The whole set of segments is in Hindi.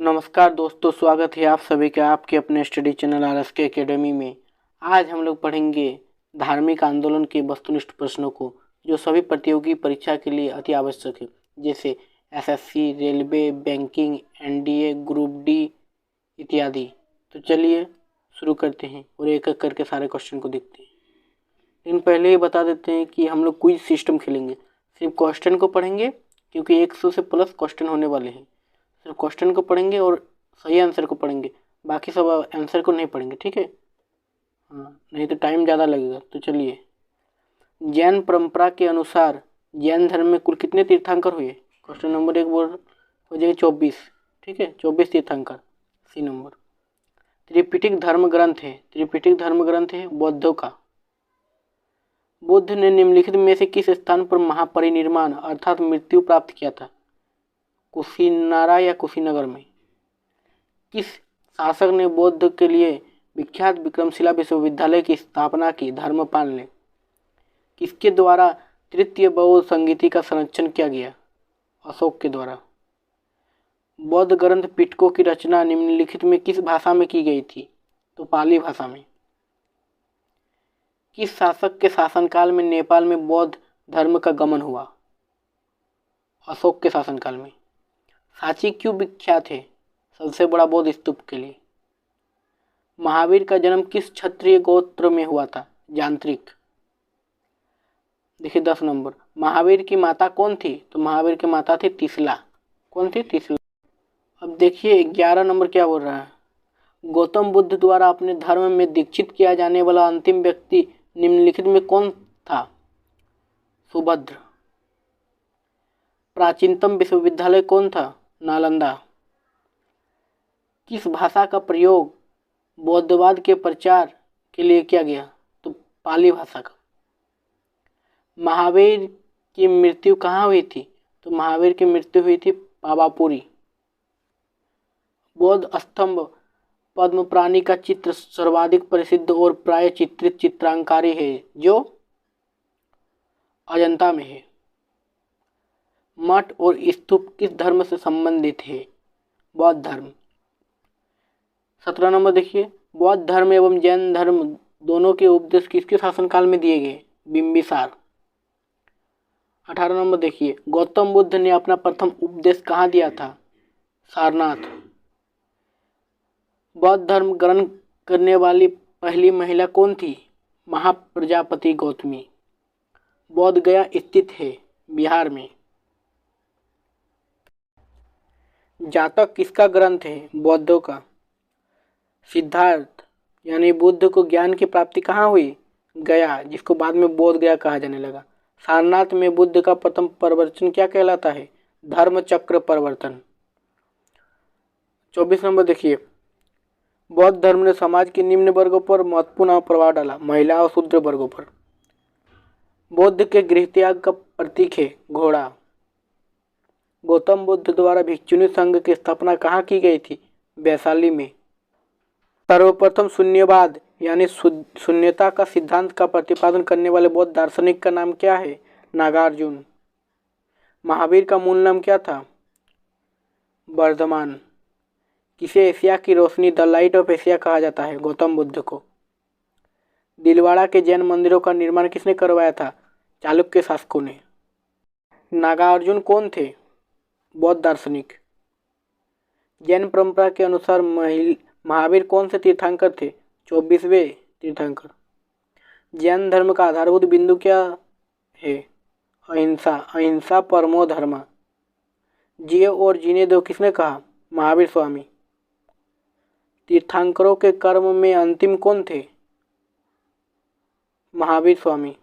नमस्कार दोस्तों, स्वागत है आप सभी का आपके अपने स्टडी चैनल RSK एकेडमी में। आज हम लोग पढ़ेंगे धार्मिक आंदोलन के वस्तुनिष्ठ प्रश्नों को, जो सभी प्रतियोगी परीक्षा के लिए अति आवश्यक है, जैसे SSC, railway, banking, NDA, group D इत्यादि। तो चलिए शुरू करते हैं और एक एक करके सारे क्वेश्चन को देखते हैं। लेकिन पहले ही बता देते हैं कि हम लोग क्विज सिस्टम खेलेंगे। सिर्फ क्वेश्चन को पढ़ेंगे, क्योंकि 100 से प्लस क्वेश्चन होने वाले हैं। सिर्फ क्वेश्चन को पढ़ेंगे और सही आंसर को पढ़ेंगे, बाकी सब आंसर को नहीं पढ़ेंगे, ठीक है। हाँ, नहीं तो टाइम ज़्यादा लगेगा। तो चलिए, जैन परंपरा के अनुसार जैन धर्म में कुल कितने तीर्थंकर हुए? क्वेश्चन नंबर 1 बोल हो जाएगा 24, ठीक है, 24 तीर्थंकर। सी नंबर। त्रिपिटक धर्म ग्रंथ है बौद्धों का। बुद्ध ने निम्नलिखित में से किस स्थान पर महापरिनिर्वाण अर्थात मृत्यु प्राप्त किया था? कुशीनारा या कुशीनगर में? किस शासक ने बौद्ध के लिए विख्यात विक्रमशिला विश्वविद्यालय की स्थापना की? धर्मपाल ने। किसके द्वारा तृतीय बौद्ध संगीति का संरक्षण किया गया? अशोक के द्वारा। बौद्ध ग्रंथ पिटकों की रचना निम्नलिखित में किस भाषा में की गई थी? तो पाली भाषा में। किस शासक के शासनकाल में नेपाल में बौद्ध धर्म का गमन हुआ? अशोक के शासनकाल में। सांची क्यों विख्यात है? सबसे बड़ा बौद्ध स्तूप के लिए। महावीर का जन्म किस क्षत्रिय गोत्र में हुआ था? यांत्रिक। देखिए 10 नंबर। महावीर की माता कौन थी? तो महावीर की माता थी तीसला। कौन थी? तीसला। अब देखिए 11 नंबर क्या बोल रहा है। गौतम बुद्ध द्वारा अपने धर्म में दीक्षित किया जाने वाला अंतिम व्यक्ति निम्नलिखित में कौन था? सुभद्र। प्राचीनतम विश्वविद्यालय कौन था? नालंदा। किस भाषा का प्रयोग बौद्धवाद के प्रचार के लिए किया गया? तो पाली भाषा का। महावीर की मृत्यु कहाँ हुई थी? तो महावीर की मृत्यु हुई थी पावापुरी। बौद्ध स्तंभ पद्म प्राणी का चित्र सर्वाधिक प्रसिद्ध और प्राय चित्रित चित्रांकारी है, जो अजंता में है। मठ और स्तूप किस धर्म से संबंधित है? बौद्ध धर्म। 17 नंबर देखिए, बौद्ध धर्म एवं जैन धर्म दोनों के उपदेश किसके शासनकाल में दिए गए? बिंबिसार। 18 नंबर देखिए, गौतम बुद्ध ने अपना प्रथम उपदेश कहाँ दिया था? सारनाथ। बौद्ध धर्म ग्रहण करने वाली पहली महिला कौन थी? महाप्रजापति गौतमी। बोध गया स्थित है बिहार में। जातक किसका ग्रंथ है? बौद्धों का। सिद्धार्थ यानी बुद्ध को ज्ञान की प्राप्ति कहाँ हुई? गया, जिसको बाद में बोध गया कहा जाने लगा। सारनाथ में बुद्ध का प्रथम प्रवचन क्या कहलाता है? धर्म चक्र प्रवर्तन। 24 नंबर देखिए, बौद्ध धर्म ने समाज के निम्न वर्गों पर महत्वपूर्ण प्रभाव डाला। महिला और शूद्र वर्गों पर। बुद्ध के गृह त्याग का प्रतीक है घोड़ा। गौतम बुद्ध द्वारा भिक्षुणी संघ की स्थापना कहाँ की गई थी? वैशाली में। सर्वप्रथम शून्यवाद यानी शून्यता का सिद्धांत का प्रतिपादन करने वाले बौद्ध दार्शनिक का नाम क्या है? नागार्जुन। महावीर का मूल नाम क्या था? वर्धमान। किसे एशिया की रोशनी द लाइट ऑफ एशिया कहा जाता है? गौतम बुद्ध को। दिलवाड़ा के जैन मंदिरों का निर्माण किसने करवाया था? चालुक्य शासकों ने। नागार्जुन कौन थे? बौद्ध दार्शनिक। जैन परंपरा के अनुसार महावीर कौन से तीर्थंकर थे? 24वें तीर्थंकर। जैन धर्म का आधारभूत बिंदु क्या है? अहिंसा। अहिंसा परमो धर्म। जियो और जीने दो किसने कहा? महावीर स्वामी। तीर्थंकरों के कर्म में अंतिम कौन थे? महावीर स्वामी।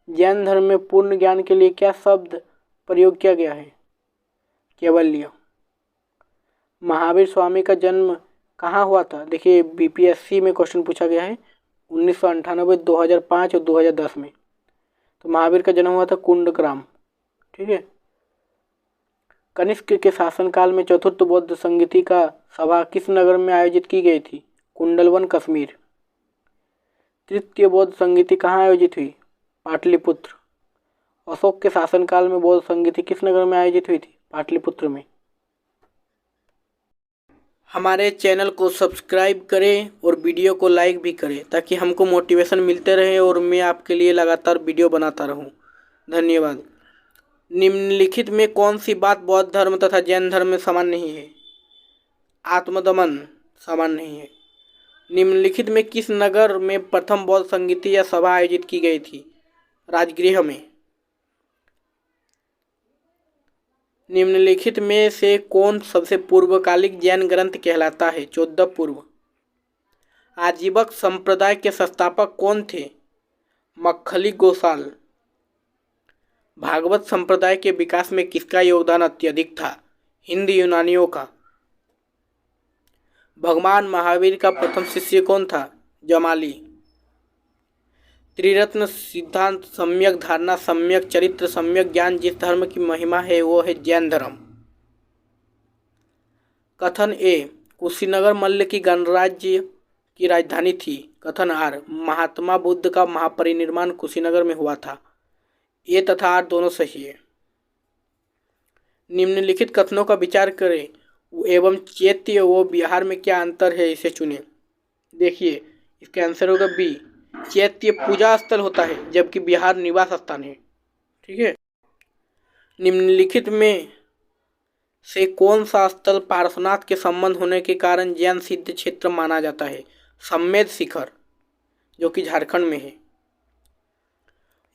जैन धर्म में पूर्ण ज्ञान के लिए क्या शब्द प्रयोग किया गया है? केवल्य। महावीर स्वामी का जन्म कहाँ हुआ था? देखिए BPSC में क्वेश्चन पूछा गया है 1998, 2005 और 2010 में। तो महावीर का जन्म हुआ था कुंडग्राम, ठीक है। कनिष्क के शासनकाल में चतुर्थ बौद्ध संगीति का सभा किस नगर में आयोजित की गई थी? कुंडलवन, कश्मीर। तृतीय बौद्ध संगीति कहाँ आयोजित हुई? पाटलिपुत्र। अशोक के शासनकाल में बौद्ध संगीति किस नगर में आयोजित हुई थी? पाटलिपुत्र में। हमारे चैनल को सब्सक्राइब करें और वीडियो को लाइक भी करें ताकि हमको मोटिवेशन मिलते रहे और मैं आपके लिए लगातार वीडियो बनाता रहूं। धन्यवाद। निम्नलिखित में कौन सी बात बौद्ध धर्म तथा जैन धर्म में समान नहीं है? आत्मदमन समान नहीं है। निम्नलिखित में किस नगर में प्रथम बौद्ध संगीत या सभा आयोजित की गई थी? राजगृह में। निम्नलिखित में से कौन सबसे पूर्वकालिक जैन ग्रंथ कहलाता है? 14 पूर्व। आजीवक संप्रदाय के संस्थापक कौन थे? मक्खली गोसाल। भागवत संप्रदाय के विकास में किसका योगदान अत्यधिक था? हिंदी यूनानियों का। भगवान महावीर का प्रथम शिष्य कौन था? जमाली। त्रिरत्न सिद्धांत, सम्यक धारणा, सम्यक चरित्र, सम्यक ज्ञान जिस धर्म की महिमा है वो है जैन धर्म। कथन ए, कुशीनगर मल्ल की गणराज्य की राजधानी थी। कथन आर, महात्मा बुद्ध का महापरिनिर्वाण कुशीनगर में हुआ था। ए तथा आर दोनों सही है। निम्नलिखित कथनों का विचार करें एवं चैत्य व बिहार में क्या अंतर है इसे चुनें। देखिए इसका आंसर होगा बी, चैत्य पूजा स्थल होता है जबकि बिहार निवास स्थान है। ठीक है। निम्नलिखित में से कौन सा स्थल पार्श्वनाथ के संबंध होने के कारण जैन सिद्ध क्षेत्र माना जाता है? सम्मेद शिखर जो कि झारखंड में है।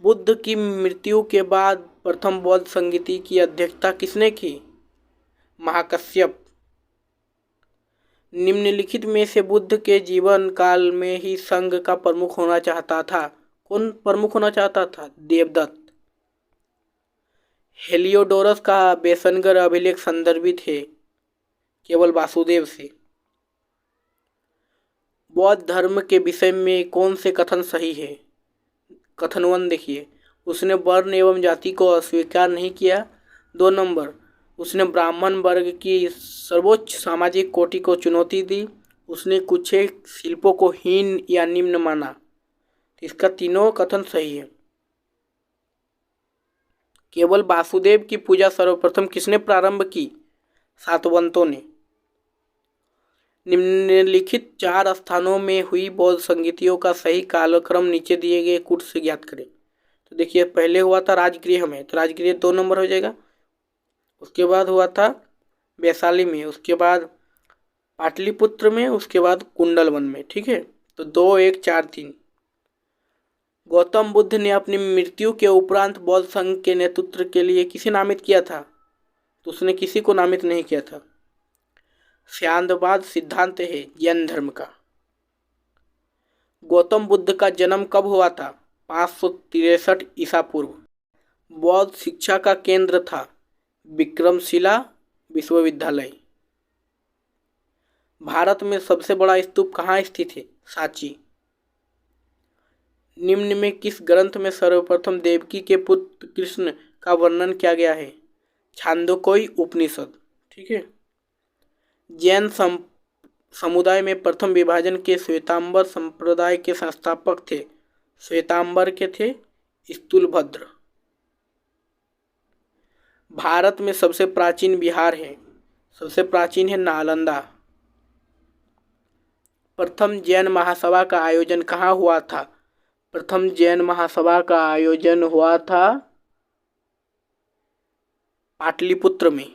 बुद्ध की मृत्यु के बाद प्रथम बौद्ध संगीति की अध्यक्षता किसने की? महाकश्यप। निम्नलिखित में से बुद्ध के जीवन काल में ही संघ का प्रमुख होना चाहता था। कौन प्रमुख होना चाहता था? देवदत्त। हेलियोडोरस का बेसनगर अभिलेख संदर्भित है केवल वासुदेव से। बौद्ध धर्म के विषय में कौन से कथन सही है? कथन 1 देखिए, उसने वर्ण एवं जाति को अस्वीकार नहीं किया। 2 नंबर, उसने ब्राह्मण वर्ग की सर्वोच्च सामाजिक कोटि को चुनौती दी। उसने कुछ शिल्पों को हीन या निम्न माना। इसका तीनों कथन सही है। केवल वासुदेव की पूजा सर्वप्रथम किसने प्रारंभ की? सातवंतों ने। निम्नलिखित 4 स्थानों में हुई बौद्ध संगीतियों का सही कालक्रम नीचे दिए गए कूट से ज्ञात करें। तो देखिए पहले हुआ था राजगृह में, तो राजगृह 2 नंबर हो जाएगा। उसके बाद हुआ था वैशाली में, उसके बाद पाटलिपुत्र में, उसके बाद कुंडलवन में। ठीक है, तो 2, 1, 4, 3। गौतम बुद्ध ने अपनी मृत्यु के उपरांत बौद्ध संघ के नेतृत्व के लिए किसे नामित किया था? तो उसने किसी को नामित नहीं किया था। स्यांदवाद सिद्धांत है जैन धर्म का। गौतम बुद्ध का जन्म कब हुआ था? 563 ईसा पूर्व। बौद्ध शिक्षा का केंद्र था विक्रमशिला विश्वविद्यालय। भारत में सबसे बड़ा स्तूप कहाँ स्थित है? सांची। निम्न में किस ग्रंथ में सर्वप्रथम देवकी के पुत्र कृष्ण का वर्णन किया गया है? छांदोक्य उपनिषद। ठीक है। जैन समुदाय में प्रथम विभाजन के श्वेतांबर संप्रदाय के संस्थापक थे। श्वेतांबर के थे स्थूलभद्र। भारत में सबसे प्राचीन विहार है, सबसे प्राचीन है नालंदा। प्रथम जैन महासभा का आयोजन कहाँ हुआ था? प्रथम जैन महासभा का आयोजन हुआ था पाटलिपुत्र में।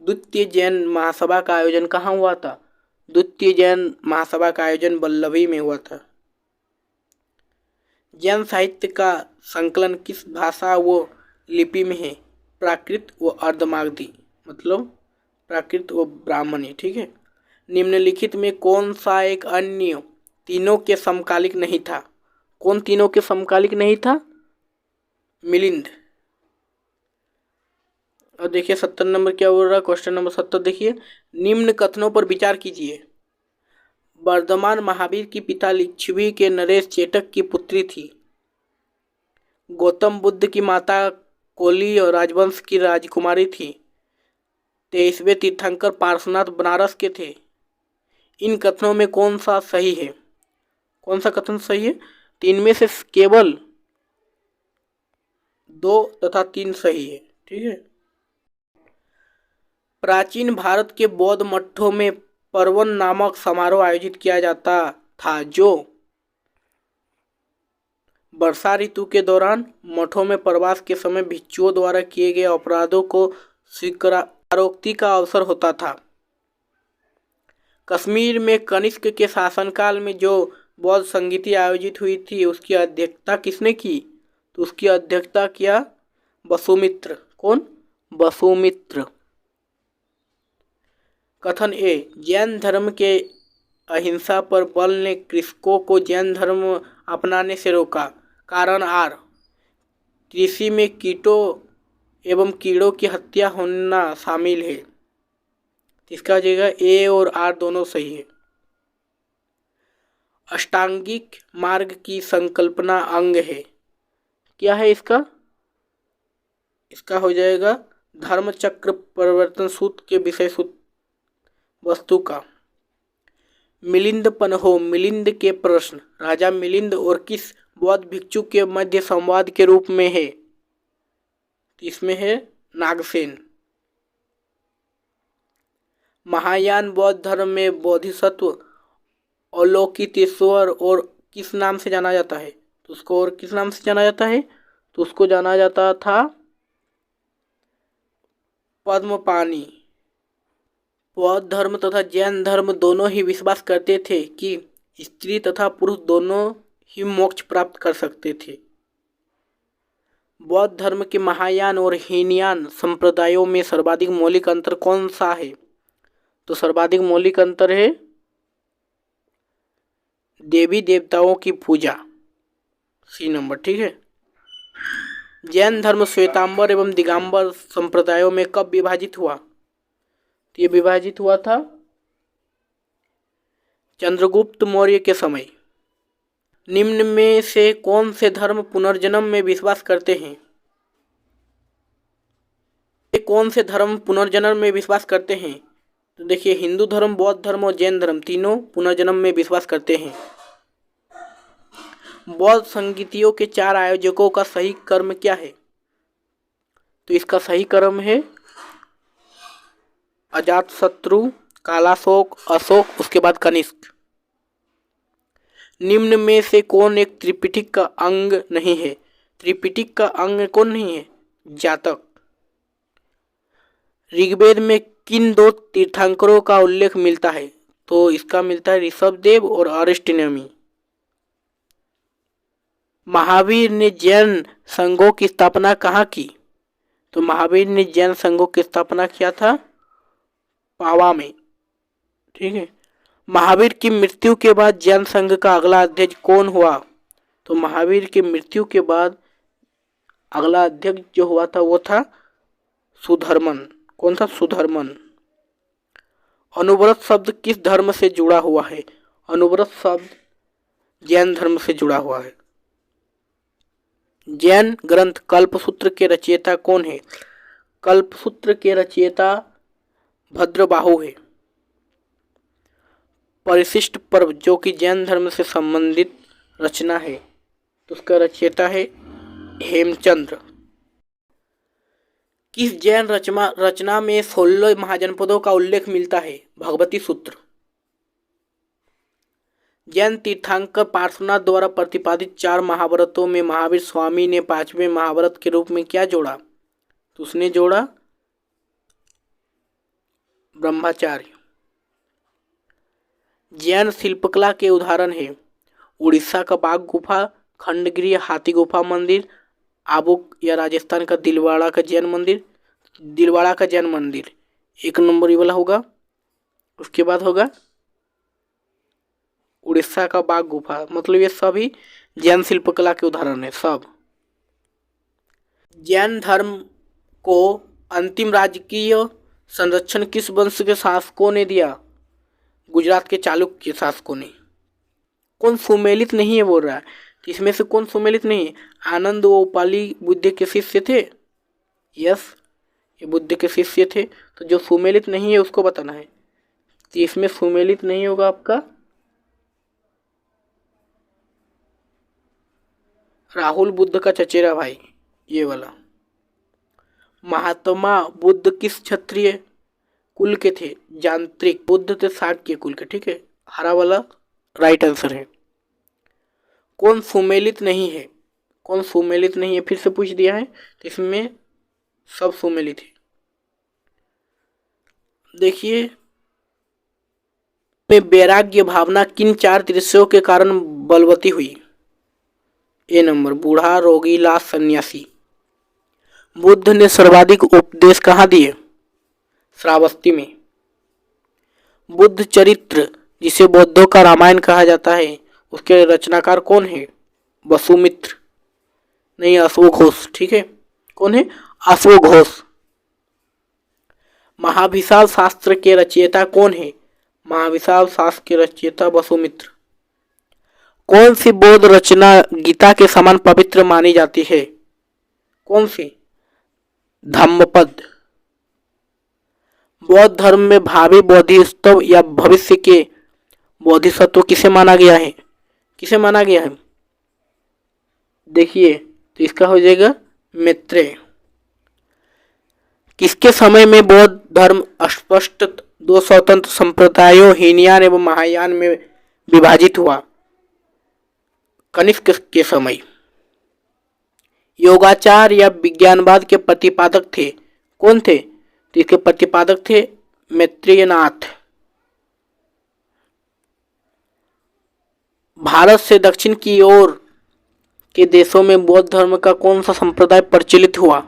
द्वितीय जैन महासभा का आयोजन कहाँ हुआ था? द्वितीय जैन महासभा का आयोजन वल्लभी में हुआ था। जैन साहित्य का संकलन किस भाषा व लिपि में है? प्राकृत व अर्धमागधी, मतलब प्राकृत व ब्राह्मणी। ठीक है। निम्नलिखित में कौन सा एक अन्य तीनों के समकालिक नहीं था? कौन तीनों के समकालिक नहीं था? मिलिंद। और देखिए 70 नंबर क्या बोल रहा है, क्वेश्चन नंबर 70 देखिए, निम्न कथनों पर विचार कीजिए। वर्धमान महावीर की पिता लिच्छवी के नरेश चेटक की पुत्री थी। गौतम बुद्ध की माता कोली और राजवंश की राजकुमारी थी। 23वें तीर्थंकर पार्श्वनाथ बनारस के थे। इन कथनों में कौन सा सही है? कौन सा कथन सही है? 3 में से केवल 2 तथा 3 सही है। ठीक है। प्राचीन भारत के बौद्ध मठों में पर्वन नामक समारोह आयोजित किया जाता था, जो वर्षा ऋतु के दौरान मठों में प्रवास के समय भिक्षुओं द्वारा किए गए अपराधों को स्वीकारोक्ति का अवसर होता था। कश्मीर में कनिष्क के शासनकाल में जो बौद्ध संगीति आयोजित हुई थी, उसकी अध्यक्षता किसने की? तो उसकी अध्यक्षता किया वसुमित्र। कौन? वसुमित्र। कथन ए, जैन धर्म के अहिंसा पर बल ने कृषकों को जैन धर्म अपनाने से रोका। कारण आर, कृषि में कीटों एवं कीड़ों की हत्या होना शामिल है। इसका जगह ए और आर दोनों सही है। अष्टांगिक मार्ग की संकल्पना अंग है। क्या है इसका? इसका हो जाएगा धर्मचक्र परिवर्तन सूत्र के विषय सूत्र वस्तु का। मिलिंद पन्हो, मिलिंद के प्रश्न राजा मिलिंद और किस बौद्ध भिक्षु के मध्य संवाद के रूप में है? इसमें है नागसेन। महायान बौद्ध धर्म में बोधिसत्व अवलोकितेश्वर और किस नाम से जाना जाता है? तो उसको और किस नाम से जाना जाता है? तो उसको जाना जाता था पद्मपाणि। बौद्ध धर्म तथा जैन धर्म दोनों ही विश्वास करते थे कि स्त्री तथा पुरुष दोनों ही मोक्ष प्राप्त कर सकते थे। बौद्ध धर्म के महायान और हीनयान संप्रदायों में सर्वाधिक मौलिक अंतर कौन सा है? तो सर्वाधिक मौलिक अंतर है देवी देवताओं की पूजा, सी नंबर। ठीक है। जैन धर्म श्वेतांबर एवं दिगंबर संप्रदायों में कब विभाजित हुआ? तो ये विभाजित हुआ था चंद्रगुप्त मौर्य के समय। निम्न में से कौन से धर्म पुनर्जन्म में विश्वास करते हैं? कौन से धर्म पुनर्जन्म में विश्वास करते हैं? तो देखिए, हिंदू धर्म, बौद्ध धर्म और जैन धर्म तीनों पुनर्जन्म में विश्वास करते हैं। बौद्ध संगीतियों के 4 आयोजकों का सही कर्म क्या है? तो इसका सही कर्म है अजातशत्रु, कालाशोक, अशोक, उसके बाद कनिष्क। निम्न में से कौन एक त्रिपिटक का अंग नहीं है? त्रिपिटक का अंग कौन नहीं है? जातक। ऋग्वेद में किन 2 तीर्थंकरों का उल्लेख मिलता है? तो इसका मिलता है ऋषभदेव और अरिष्टनेमी। महावीर ने जैन संघों की स्थापना कहाँ की? तो महावीर ने जैन संघों की स्थापना किया था पावा में। ठीक है। महावीर की मृत्यु के बाद जैन संघ का अगला अध्यक्ष कौन हुआ? तो महावीर की मृत्यु के बाद अगला अध्यक्ष जो हुआ था वो था सुधर्मन। कौन था? सुधर्मन। अनुव्रत शब्द किस धर्म से जुड़ा हुआ है? अनुव्रत शब्द जैन धर्म से जुड़ा हुआ है। जैन ग्रंथ कल्पसूत्र के रचयिता कौन है? कल्पसूत्र के रचयिता भद्रबाहु है। परिशिष्ट पर्व जो कि जैन धर्म से संबंधित रचना है, तो उसका रचयिता है हेमचंद्र। किस जैन रचना में 16 महाजनपदों का उल्लेख मिलता है? भगवती सूत्र। जैन तीर्थंकर पार्श्वनाथ द्वारा प्रतिपादित 4 महाव्रतों में महावीर स्वामी ने 5वें महाव्रत के रूप में क्या जोड़ा? तो उसने जोड़ा ब्रह्मचार्य। जैन शिल्पकला के उदाहरण है उड़ीसा का बाघ गुफा, खंडगिरी हाथी गुफा मंदिर, आबुक या राजस्थान का दिलवाड़ा का जैन मंदिर 1 नंबर ये वाला होगा। उसके बाद होगा उड़ीसा का बाघ गुफा। मतलब ये सभी जैन शिल्पकला के उदाहरण है सब। जैन धर्म को अंतिम राजकीय संरक्षण किस वंश के शासकों ने दिया? गुजरात के चालुक्य शासकों ने। कौन सुमेलित नहीं है बोल रहा है? तो इसमें से कौन सुमेलित नहीं है? आनंद व उपाली बुद्ध के शिष्य थे। यस, ये बुद्ध के शिष्य थे। तो जो सुमेलित नहीं है उसको बताना है। तो इसमें सुमेलित नहीं होगा आपका राहुल बुद्ध का चचेरा भाई, ये वाला। महात्मा बुद्ध किस क्षत्रिय कुल के थे? यांत्रिक। बुद्ध थे शाक्य कुल के, ठीक है, हरा वाला राइट आंसर है। कौन सुमेलित नहीं है? कौन सुमेलित नहीं है, फिर से पूछ दिया है, तो इसमें सब सुमेलित है। देखिए, में वैराग्य भावना किन 4 दृश्यों के कारण बलवती हुई? ए नंबर, बूढ़ा, रोगी, लाश, सन्यासी। बुद्ध ने सर्वाधिक उपदेश कहाँ दिए? श्रावस्ती में। बुद्ध चरित्र, जिसे बौद्धों का रामायण कहा जाता है, उसके रचनाकार कौन है? वसुमित्र, नहीं अश्वघोष, ठीक है। कौन है? अश्वघोष। महाविशाल शास्त्र के रचयिता कौन है? महाविशाल शास्त्र के रचयिता वसुमित्र। कौन सी बौद्ध रचना गीता के समान पवित्र मानी जाती है? कौन सी? धम्मपद। बौद्ध धर्म में भावी बोधिसत्व या भविष्य के बोधिसत्व किसे माना गया है? किसे माना गया है? देखिए, तो इसका हो जाएगा मैत्रेय। किसके समय में बौद्ध धर्म अस्पष्ट 2 स्वतंत्र संप्रदायों हीनयान एवं महायान में विभाजित हुआ? कनिष्क के समय। योगाचार या विज्ञानवाद के प्रतिपादक थे? कौन थे? तो इसके प्रतिपादक थे मैत्रेयनाथ। भारत से दक्षिण की ओर के देशों में बौद्ध धर्म का कौन सा संप्रदाय प्रचलित हुआ?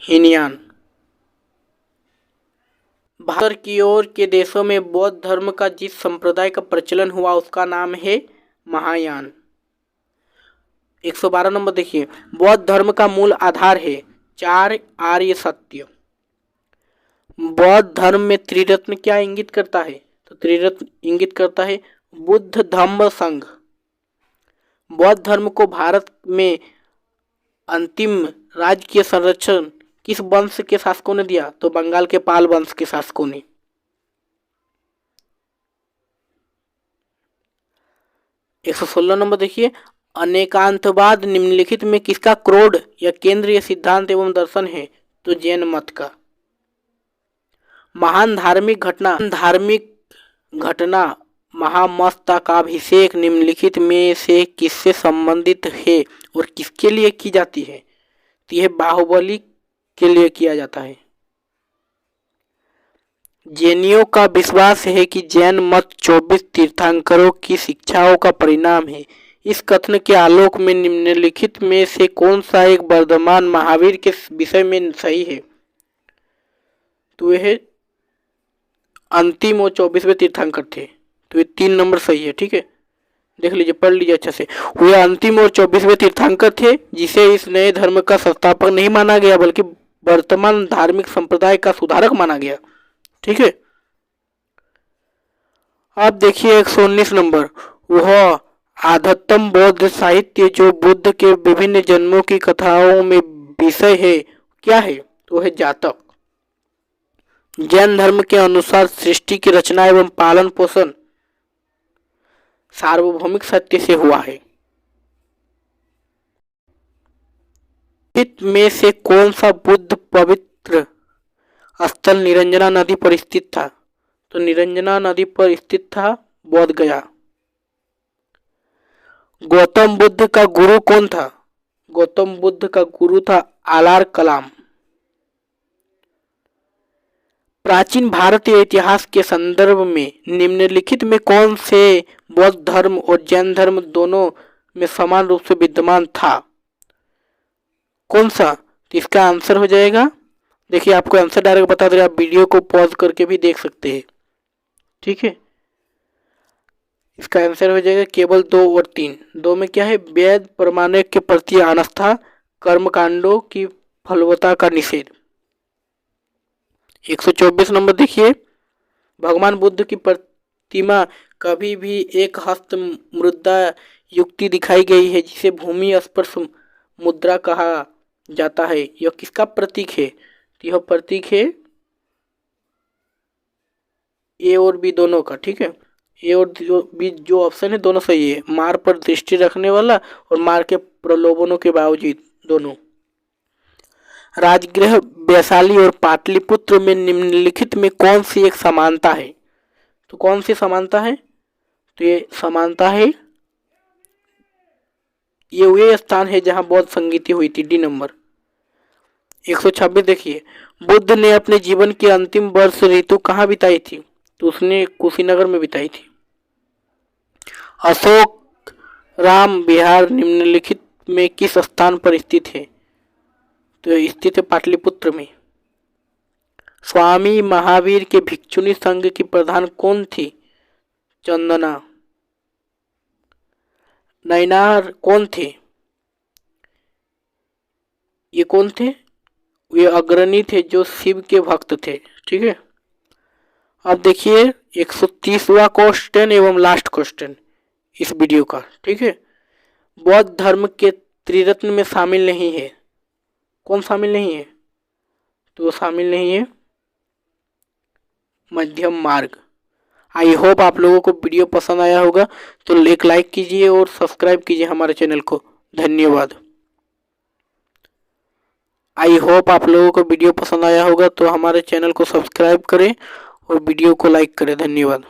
हीनयान। भारत की ओर के देशों में बौद्ध धर्म का जिस संप्रदाय का प्रचलन हुआ उसका नाम है महायान। 112 नंबर देखिए, बौद्ध धर्म का मूल आधार है 4 आर्य सत्य। बौद्ध धर्म में त्रिरत्न क्या इंगित करता है? तो त्रिरत्न इंगित करता है बुद्ध धम्म संघ। बौद्ध धर्म को भारत में अंतिम राजकीय संरक्षण किस वंश के शासकों ने दिया? तो बंगाल के पाल वंश के शासकों ने। 116 नंबर देखिए, अनेकांतवाद निम्नलिखित में किसका क्रोध या केंद्रीय सिद्धांत एवं दर्शन है? तो जैन मत का। महान धार्मिक घटना महामस्तकाभिषेक निम्नलिखित में से किससे संबंधित है और किसके लिए की जाती है? तो यह बाहुबली के लिए किया जाता है। जैनियों का विश्वास है कि जैन मत 24 तीर्थंकरों की शिक्षाओं का परिणाम है। इस कथन के आलोक में निम्नलिखित में से कौन सा एक वर्धमान महावीर के विषय में सही है? तो यह अंतिम और 24वें तीर्थंकर थे, तो ये 3 नंबर सही है, ठीक है, देख लीजिए, पढ़ लीजिए अच्छा से। वे अंतिम और 24वें तीर्थंकर थे जिसे इस नए धर्म का संस्थापक नहीं माना गया बल्कि वर्तमान धार्मिक संप्रदाय का सुधारक माना गया, ठीक है। अब देखिए 119 नंबर, वह आध्यात्म बौद्ध साहित्य जो बुद्ध के विभिन्न जन्मों की कथाओं में विषय है क्या है? तो है जातक। जैन धर्म के अनुसार सृष्टि की रचना एवं पालन पोषण सार्वभौमिक सत्य से हुआ है। में से कौन सा बुद्ध पवित्र स्थल निरंजना नदी पर स्थित था? तो निरंजना नदी पर स्थित था बोध गया। गौतम बुद्ध का गुरु कौन था? गौतम बुद्ध का गुरु था आलार कलाम। प्राचीन भारतीय इतिहास के संदर्भ में निम्नलिखित में कौन से बौद्ध धर्म और जैन धर्म दोनों में समान रूप से विद्यमान था? कौन सा? तो इसका आंसर हो जाएगा, देखिए आपको आंसर डायरेक्ट बता देगा, आप वीडियो को पॉज करके भी देख सकते हैं, ठीक है। इसका आंसर हो जाएगा केवल 2 और 3। 2 में क्या है? वेद प्रमाणिक के प्रति आस्था, कर्मकांडों की फलवत्ता का निषेध। 124 नंबर देखिए, भगवान बुद्ध की प्रतिमा कभी भी एक हस्त मुद्रा युक्ति दिखाई गई है जिसे भूमि स्पर्श मुद्रा कहा जाता है, यह किसका प्रतीक है? तो यह प्रतीक है ए और बी दोनों का, ठीक है। ए और बी जो ऑप्शन है दोनों सही है, मार पर दृष्टि रखने वाला और मार के प्रलोभनों के बावजूद दोनों। राजगृह वैशाली और पाटलिपुत्र में निम्नलिखित में कौन सी एक समानता है? तो कौन सी समानता है? तो ये समानता है, ये वे स्थान है जहां बौद्ध संगीति हुई थी। D number. 126 देखिए, बुद्ध ने अपने जीवन के अंतिम वर्ष ऋतु कहाँ बिताई थी? तो उसने कुशीनगर में बिताई थी। अशोक राम विहार निम्नलिखित में किस स्थान पर स्थित है? तो स्थित है पाटलिपुत्र में। स्वामी महावीर के भिक्षुणी संघ की प्रधान कौन थी? चंदना। नैनार कौन थे? ये कौन थे? ये अग्रणी थे जो शिव के भक्त थे। ठीक है, अब देखिए 130वां क्वेश्चन एवं लास्ट क्वेश्चन इस वीडियो का। ठीक है, बौद्ध धर्म के त्रिरत्न में शामिल नहीं है। कौन शामिल नहीं है? तो शामिल नहीं है मध्यम मार्ग। आई होप आप लोगों को वीडियो पसंद आया होगा, तो एक लाइक कीजिए और सब्सक्राइब कीजिए हमारे चैनल को। धन्यवाद। आई होप आप लोगों को वीडियो पसंद आया होगा, तो हमारे चैनल को सब्सक्राइब करें और वीडियो को लाइक करें। धन्यवाद।